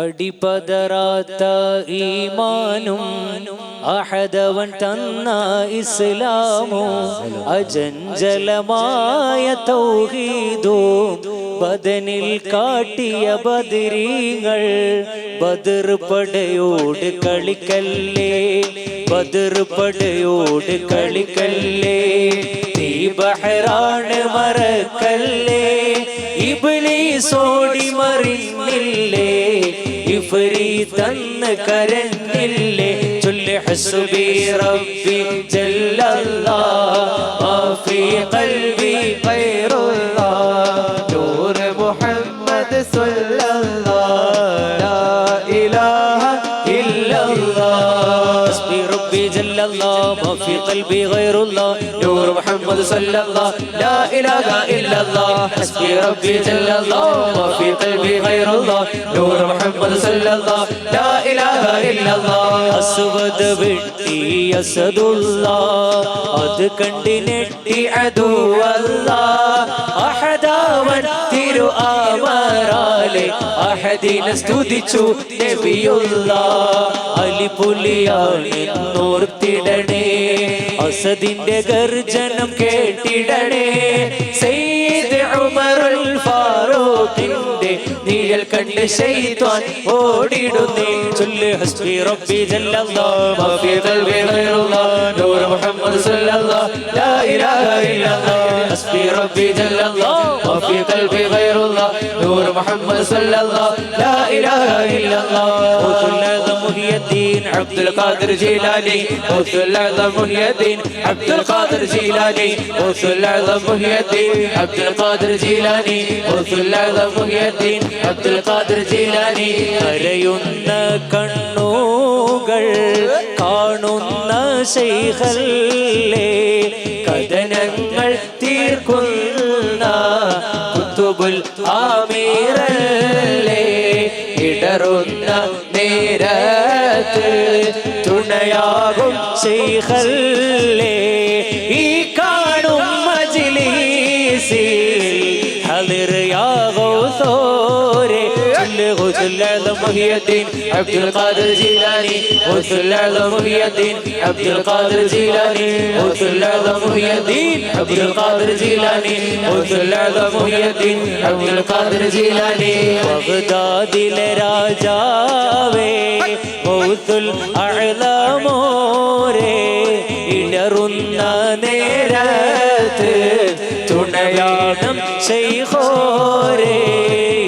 അടിപതറാത്ത ഈമാനും അഹദവൻ തന്ന ഇസ്ലാമോ അജഞ്ചലമായ തൗഹീദും ബദനിൽ കാട്ടിയ ബദരീങ്ങൾ. ബദർ പടയോട് കളിക്കല്ലേ, ബദർ പടയോട് കളിക്കല്ലേ, നീ ബഹ്റാണ് മറക്കല്ലേ, ഇബ്ലീസോടി മറിഞ്ഞില്ലേ, ഇഫ്രീത്തന്ന് കരഞ്ഞില്ലേ. ചൊല്ല് ഹസ്ബി റബ്ബി ജല്ലല്ലാഹ് മാ ഫീ ഖൽബി ഗൈറുല്ലാഹ് നൂർ മുഹമ്മദ് സ്വല്ലല്ലാഹ് ലാ ഇലാഹ ഇല്ലല്ലാഹ്. ഹസ്ബി റബ്ബി ജല്ലല്ലാഹ് മാ ഫീ ഖൽബി ഗൈറുല്ലാഹ് നൂർ മുഹമ്മദ് സ്വല്ലല്ലാഹ് ലാ ഇലാഹ ഇല്ലല്ലാഹ്. ഹസ്ബി റബ്ബി ജല്ലല്ലാഹ് മാ ഫീ ഖൽബി ഗൈറുല്ലാഹ് നൂർ മുഹമ്മദ് സ്വല്ലല്ലാഹ് ലാ ഇലാഹ ഇല്ലല്ലാഹ്. അസ്വദ് വെട്ടി അസദുല്ലാഹ് അത് കണ്ടിനെട്ടി അദുവല്ലാഹ്. അഹദവൻ തിരു അമറാലെ അഹദിനെ സ്തുതിച്ചു നബിയുല്ലാഹ്. അലിപുലിയാണെന്നോർത്തിടണേ, അസദിന്റെ ഗർജനം കേട്ടിടണേ. സയ്യിദ് ഉമറുൽ ഫാറൂഖിന്റെ നിഴൽ കണ്ട് ശൈത്വാൻ ഓടിടുന്നേ. ചൊല്ല് ഹസ്ബി റബ്ബി ജല്ലല്ലാഹ് മാ ഫീ ഖൽബി ഗൈറുല്ലാഹ് നൂർ മുഹമ്മദ് സ്വല്ലല്ലാഹ് ലാ ഇലാഹ ഇല്ലല്ലാഹ്. ഹസ്ബി റബ്ബി ജല്ലല്ലാഹ് മാ ഫീ ഖൽബി ഗൈറുല്ലാഹ് നൂർ മുഹമ്മദ് സ്വല്ലല്ലാഹ് ലാ ഇലാഹ ഇല്ലല്ലാഹ്. ഖൗസുൽ അഅ്സം മുഹിയുദ്ദീൻ അബ്ദുൽ ഖാദിർ ജീലാനി, ഖൗസുൽ അഅ്സം മുഹിയുദ്ദീൻ അബ്ദുൽ ഖാദിർ ജീലാനി, ഖൗസുൽ അഅ്സം മുഹിയുദ്ദീൻ അബ്ദുൽ ഖാദിർ ജീലാനി, ഖൗസുൽ അഅ്സം മുഹിയുദ്ദീൻ അബ്ദുൽ ഖാദിർ ജീലാനി. കരയുന്ന കണ്ണുകൾ കാണുന്ന ശൈഖല്ലേ, കഥനങ്ങൾ തീർക്കുന്ന കുത്തുബുൽ ആമീറല്ലേ. ഇടറുന്ന നേരത്ത് തുണയാകും ശൈഖല്ലേ, ഈ കാണും മജ്ലിസിൽ ഹളിറയാകോസോരെ. غوث الأعظم محي الدين عبد القادر جيلاني، غوث الأعظم محي الدين عبد القادر جيلاني، غوث الأعظم محي الدين عبد القادر جيلاني، غوث الأعظم محي الدين عبد القادر جيلاني. ബഗ്ദാദിലെ രാജാവേ ഗൗസുൽ അഅ്ലമോരേ, ഇടറുന്ന നേരത്ത് തുണയാണം ശൈഖോരേ.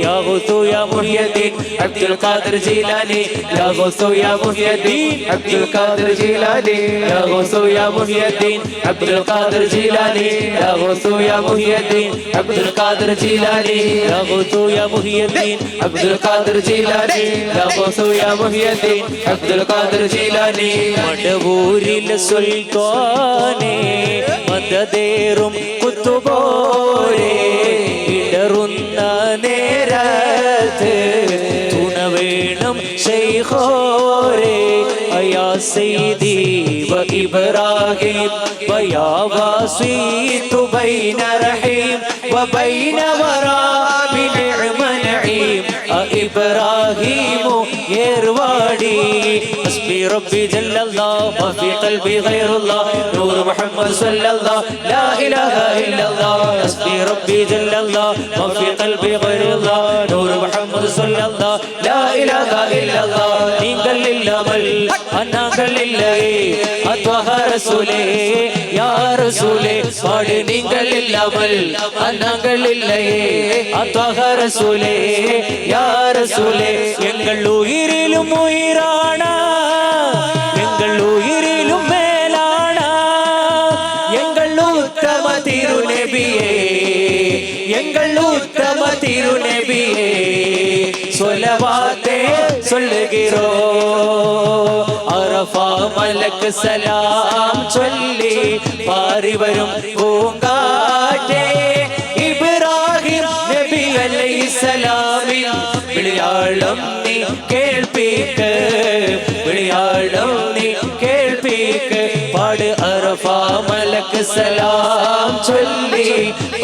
യാ ഗൗസു യാ മുഹിയുദ്ദീൻ അബ്ദുൽ ഖാദിർ ജീലാനി, യാ ഗൗസു യാ മുഹിയുദ്ദീൻ അബ്ദുൽ ഖാദിർ ജീലാനി, യാ ഗൗസു യാ മുഹിയുദ്ദീൻ അബ്ദുൽ ഖാദിർ ജീലാനി, യാ ഗൗസു യാ മുഹിയുദ്ദീൻ അബ്ദുൽ ഖാദിർ ജീലാനി, യാ ഗൗസു യാ മുഹിയുദ്ദീൻ അബ്ദുൽ ഖാദിർ ജീലാനി, യാ ഗൗസു യാ മുഹിയുദ്ദീൻ അബ്ദുൽ ഖാദിർ ജീലാനി. മടവൂരിലെ സുൽത്താനേ മദദേറും കുത്തുബോരേ, ഇടറുന്ന നേരത്ത് തുണ വേണം ശൈഖോരേ. അയാ സയ്യിദി വ ഇബ്രാഹിം വയാ വസീതു ബൈന റഹീം വബൈന വറാബി നിഅമ നഈം ഇബ്രാഹിമു യേർവാടി. ഹസ്ബി റബ്ബി ജല്ലല്ലാഹ് മാ ഫീ ഖൽബി ഗൈറുല്ലാഹ് നൂർ മുഹമ്മദ് സ്വല്ലല്ലാഹ് ലാ ഇലാഹ ഇല്ലല്ലാഹ്. ഹസ്ബി റബ്ബി ജല്ലല്ലാഹ് മാ ഫീ ഖൽബി ഗൈറുല്ലാഹ് നൂർ മുഹമ്മദ് സ്വല്ലല്ലാഹ് ലാ ഇലാഹ ഇല്ലല്ലാഹ്. നിങ്ങൾ ഇല്ലാമൽ അനാകൾ ഇല്ലയേ അത്വഹ റസൂലേ യാ റസൂലേ. പാട് നിങ്ങൾ ഇല്ലാമൽ അനാകൾ ഇല്ലയേ അത്വഹ റസൂലേ യാ റസൂലേ. എങ്ങൾ ഉയിരിലും ഉയിരാണ്, എങ്ങൾ ഉയിരിലും മേലാണ്, എങ്ങൾ ഉത്തമ തിരുനബിയേ, എങ്ങൾ ഉത്തമ തിരുനബിയേ. സ്വലവാത്തേ ചൊല്ലുകിറോ അറഫ മലക്ക് സലാം ചൊല്ലി പാറി വരും പൂങ്കാറ്റേ. ഇബ്രാഹിം നബി അലൈഹിസ്സലാമിൻ വിളിയാളം നീ കേൾപ്പിക്ക്, വിളിയാളം നീ കേൾപ്പിക്ക്. പാട് അറഫ മലക്ക് സലാം ചൊല്ലി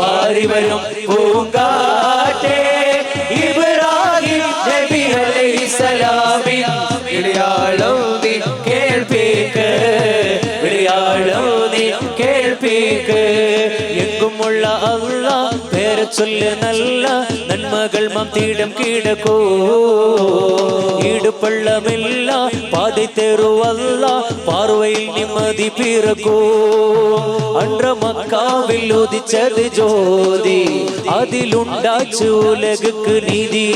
പാറി വരും പൂങ്കാറ്റേ. ഇബ്രാഹിം നബി അലൈഹിസ്സലാം ചൊല്ല് നല്ല നന്മകൾ മന്തിടം കീഴക്കോ ഈടുപള്ളമില്ല പാதை തെരുവല്ല பார்வையில் நிம்மதி பிறக்கோ அன்ற மக்காவில் உதிச்சது ஜோதி அதில் உண்டாச்சு உலகுக்கு நீதி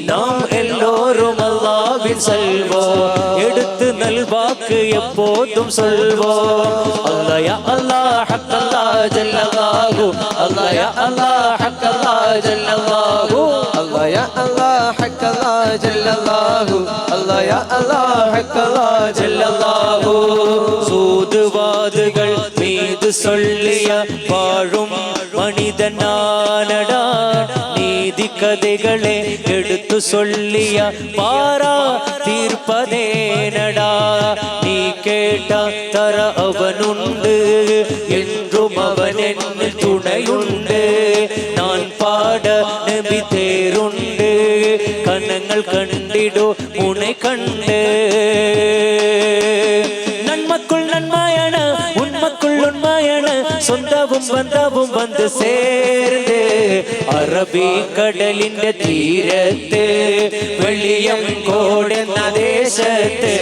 நாம் எல்லோரும் அல்லாஹ்வின் செல்வோம் எடுத்து நல்வாக்கு எப்போதும் சொல்வோம் அல்லாஹ் யா அல்லாஹ் ஹக் அல்லாஹ் ஜல்லல்லாஹு அல்லாஹ் யா அல்லாஹ் ஹக் அல்லாஹ் ஜல்லல்லாஹு அல்லாஹ் யா அல்லாஹ் ஹக் அல்லாஹ் ஜல்லல்லாஹு அல்லாஹ் யா அல்லாஹ் ஹக் அல்லாஹ் ஜல்லல்லாஹு சூதுவாதுகள் மீது சொல்லிய வாழும் மனிதனானடா நீதி கதைகளை எடுத்து சொல்லிய பாரா தீர்ப்பதேனடா நீ கேட்டா தர அவனுண்டு என்றும் அவன் என்னில் துணையுண்டு நான் பாட நபி தேருண்டு கண்ணங்கள் கண்டிடோ உனை கண்டு நன்மக்குள் நன்மாயன உண்மக்குள் உண்மாயன சொந்தவும் ബന്ധവും വന്ന് சேர்ந்து അറബി കടലിന്റെ തീരത്ത് വെളിയംകോട് എന്ന ദേശത്ത്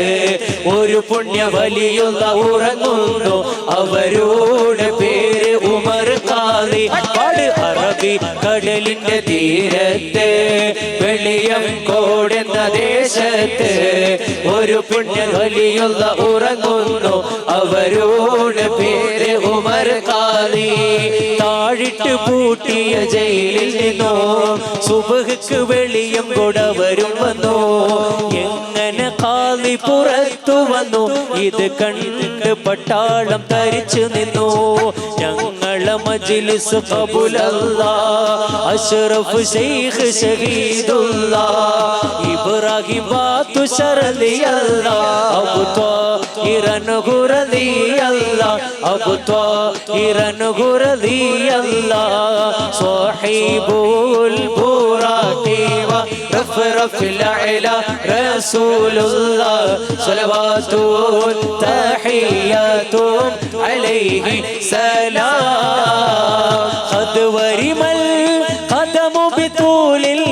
ഒരു പുണ്യ വലിയുള്ള ഉറങ്ങുന്നു അവരുടെ പേര് ഉമർ ഖാദി പാട് അറബി കടലിന്റെ തീരത്ത് വെളിയംകോട് എന്ന ദേശത്ത് ഒരു പുണ്യ വലിയുള്ള ഉറങ്ങുന്നു അവരുടെ പേര് ഉമർ ഖാദി താഴിട്ട് പൂട്ടിയ ജയിലിൽ നിന്നോ സുബഹ്ക്ക് വെളിയം കൊടവരും വന്നു എങ്ങനെ ഖാദി പുറത്തു വന്നു ഇത് കണ്ട് പട്ടാളം തരിച്ചു നിന്നു ഞങ്ങളെ മജ്ലിസ് ഖബൂലല്ലാഹ് അഷ്റഫ് ശൈഖ് ഷഹീദുല്ലാഹ് ഇബ്രാഹിം ബാത്തു ശറലിയല്ലാഹ് അബു ത്വാഹിറൻ ഖുറദിയല്ലാഹ് അബു ത്വാഹിറൻ ഖുറദിയല്ലാഹ് സ്വഹീബുൽ ബുറാഖി വ റഫ്റഫിൽ അഅല റസൂലുള്ളാഹ് സ്വലവാത്തുൻ തഹിയ്യാത്തും അലൈഹി സലാം ഖദ് വരിമൽ ഖദമു ബിതൂലിൽ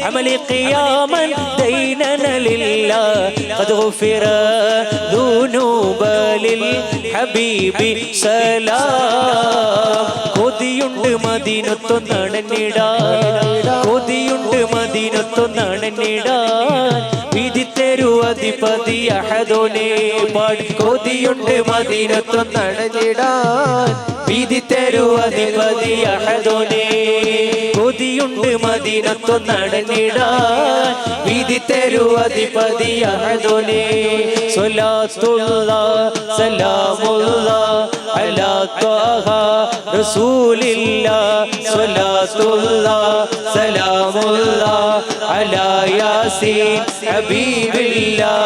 അമലി ഖിയാമൻ ദൈനന ലില്ലാഹ് ഖദ് ഗുഫിറ ദുനൂബ ലിൽ ഹബീബി സലാം കൊതിയുണ്ട് മദീനത്തൊന്നടഞ്ഞിടാൻ കൊതിയുണ്ട് മദീനത്തൊന്നടഞ്ഞിടാൻ വിധിത്തരു അധിപതി അഹദോനെ പാടി കൊതിയുണ്ട് മദീനത്തൊന്നടഞ്ഞിടാൻ വിധിത്തരു അധിപതി അഹദോനെ കൊതിയുണ്ട് മദീനത്തൊന്നടഞ്ഞിടാൻ വിധിത്തരു അധിപതി അഹദോനെ സ്വലാത്തുല്ലാഹ് സലാമുല്ലാഹ് അലാ ത്വാഹ റസൂലില്ലാഹ് സ്വലാത്തുല്ലാഹ് സലാമുല്ലാഹ് അലാ യാസീൻ ഹബീബില്ലാഹ്